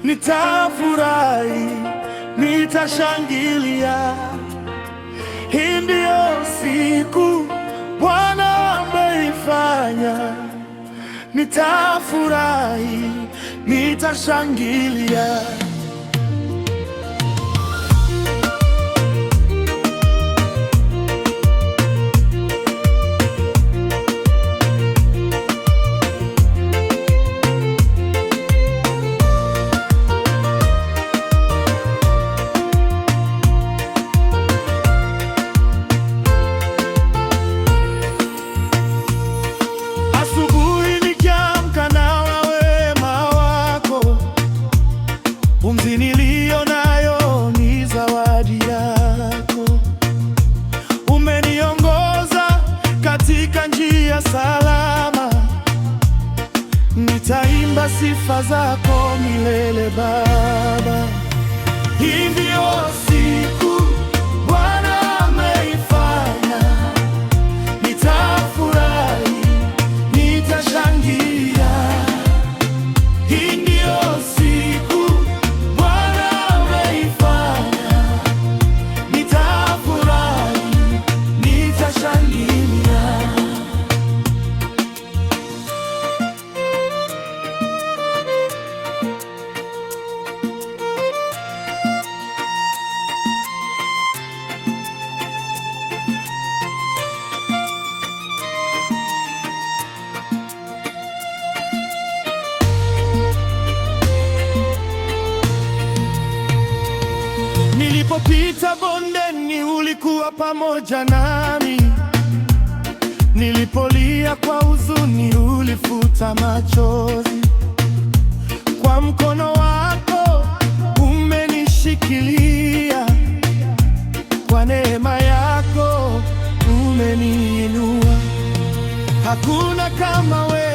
nitafurahi, nitashangilia. Hii ndiyo siku Bwana ameifanya, nitafurahi, nitashangilia. Pumzi niliyo nayo ni zawadi yako. Umeniongoza katika njia salama, nitaimba sifa zako milele Baba. Hii ndiyo siku Bwana ameifanya, nitafurahi, nitashangilia. Hii ndiyo siku Nilipopita bondeni ulikuwa pamoja nami, nilipolia kwa huzuni ulifuta machozi. Kwa mkono wako umenishikilia, kwa neema yako umeniinua. Hakuna kama wewe.